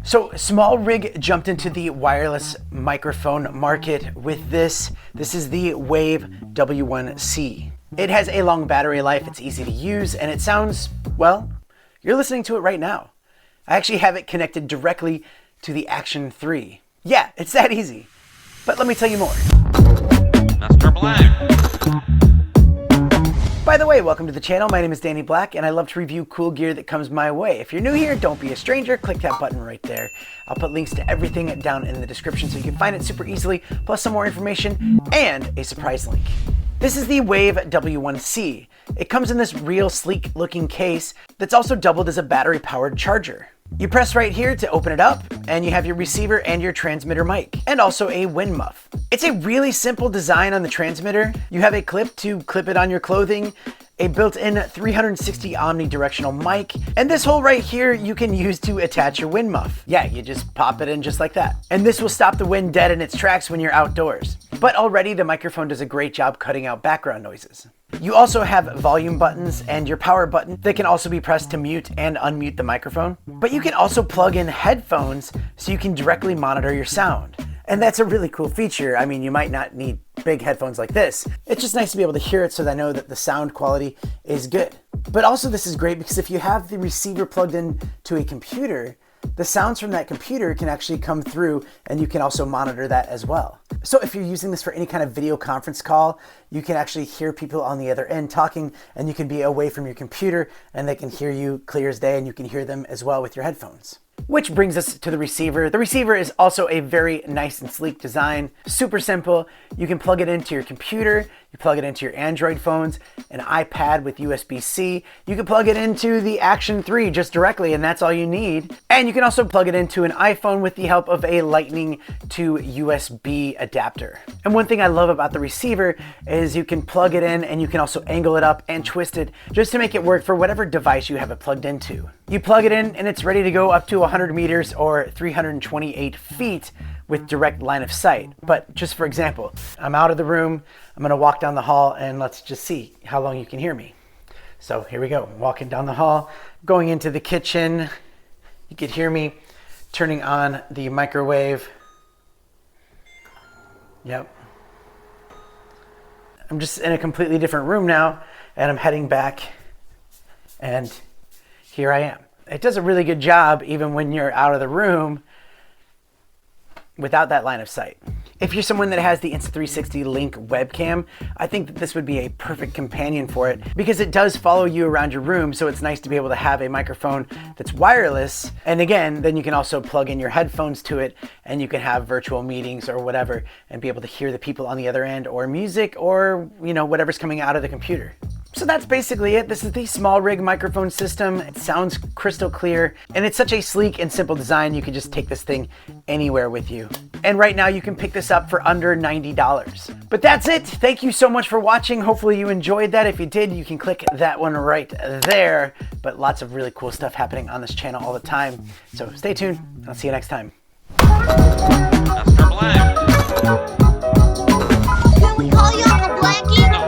So SmallRig jumped into the wireless microphone market with this. This is the Wave W1C. It has a long battery life, it's easy to use, and it sounds, well, you're listening to it right now. I actually have it connected directly to the Action 3. Yeah, it's that easy. But let me tell you more. Mr. Black. By the way, welcome to the channel. My name is Danny Black, and I love to review cool gear that comes my way. If you're new here, don't be a stranger. Click that button right there. I'll put links to everything down in the description so you can find it super easily, plus some more information and a surprise link. This is the Wave W1C. It comes in this real sleek looking case that's also doubled as a battery powered charger. You press right here to open it up, and you have your receiver and your transmitter mic, and also a wind muff. It's a really simple design on the transmitter. You have a clip to clip it on your clothing, a built-in 360 omnidirectional mic, and this hole right here you can use to attach your wind muff. Yeah, you just pop it in just like that. And this will stop the wind dead in its tracks when you're outdoors. But already the microphone does a great job cutting out background noises. You also have volume buttons and your power button that can also be pressed to mute and unmute the microphone. But you can also plug in headphones so you can directly monitor your sound. And that's a really cool feature. I mean, you might not need big headphones like this. It's just nice to be able to hear it so that I know that the sound quality is good. But also this is great because if you have the receiver plugged in to a computer, the sounds from that computer can actually come through and you can also monitor that as well. So if you're using this for any kind of video conference call, you can actually hear people on the other end talking, and you can be away from your computer and they can hear you clear as day, and you can hear them as well with your headphones. Which brings us to the receiver. The receiver is also a very nice and sleek design, super simple. You can plug it into your computer, you plug it into your Android phones, an iPad with USB-C. You can plug it into the Action 3 just directly, and that's all you need. And you can also plug it into an iPhone with the help of a Lightning to USB adapter. And one thing I love about the receiver is you can plug it in and you can also angle it up and twist it just to make it work for whatever device you have it plugged into. You plug it in and it's ready to go up to 100 meters or 328 feet with direct line of sight. But just for example, I'm out of the room, I'm gonna walk down the hall, and let's just see how long you can hear me. So here we go, walking down the hall, going into the kitchen. You could hear me turning on the microwave. Yep. I'm just in a completely different room now, and I'm heading back, and here I am. It does a really good job even when you're out of the room without that line of sight. If you're someone that has the Insta360 Link webcam, I think that this would be a perfect companion for it because it does follow you around your room, so it's nice to be able to have a microphone that's wireless. And again, then you can also plug in your headphones to it and you can have virtual meetings or whatever and be able to hear the people on the other end, or music, or whatever's coming out of the computer. So that's basically it. This is the SmallRig microphone system. It sounds crystal clear, and it's such a sleek and simple design. You can just take this thing anywhere with you. And right now you can pick this up for under $90. But that's it. Thank you so much for watching. Hopefully you enjoyed that. If you did, you can click that one right there. But lots of really cool stuff happening on this channel all the time. So stay tuned. I'll see you next time. Mr. Black. Can we call you Uncle Blackie?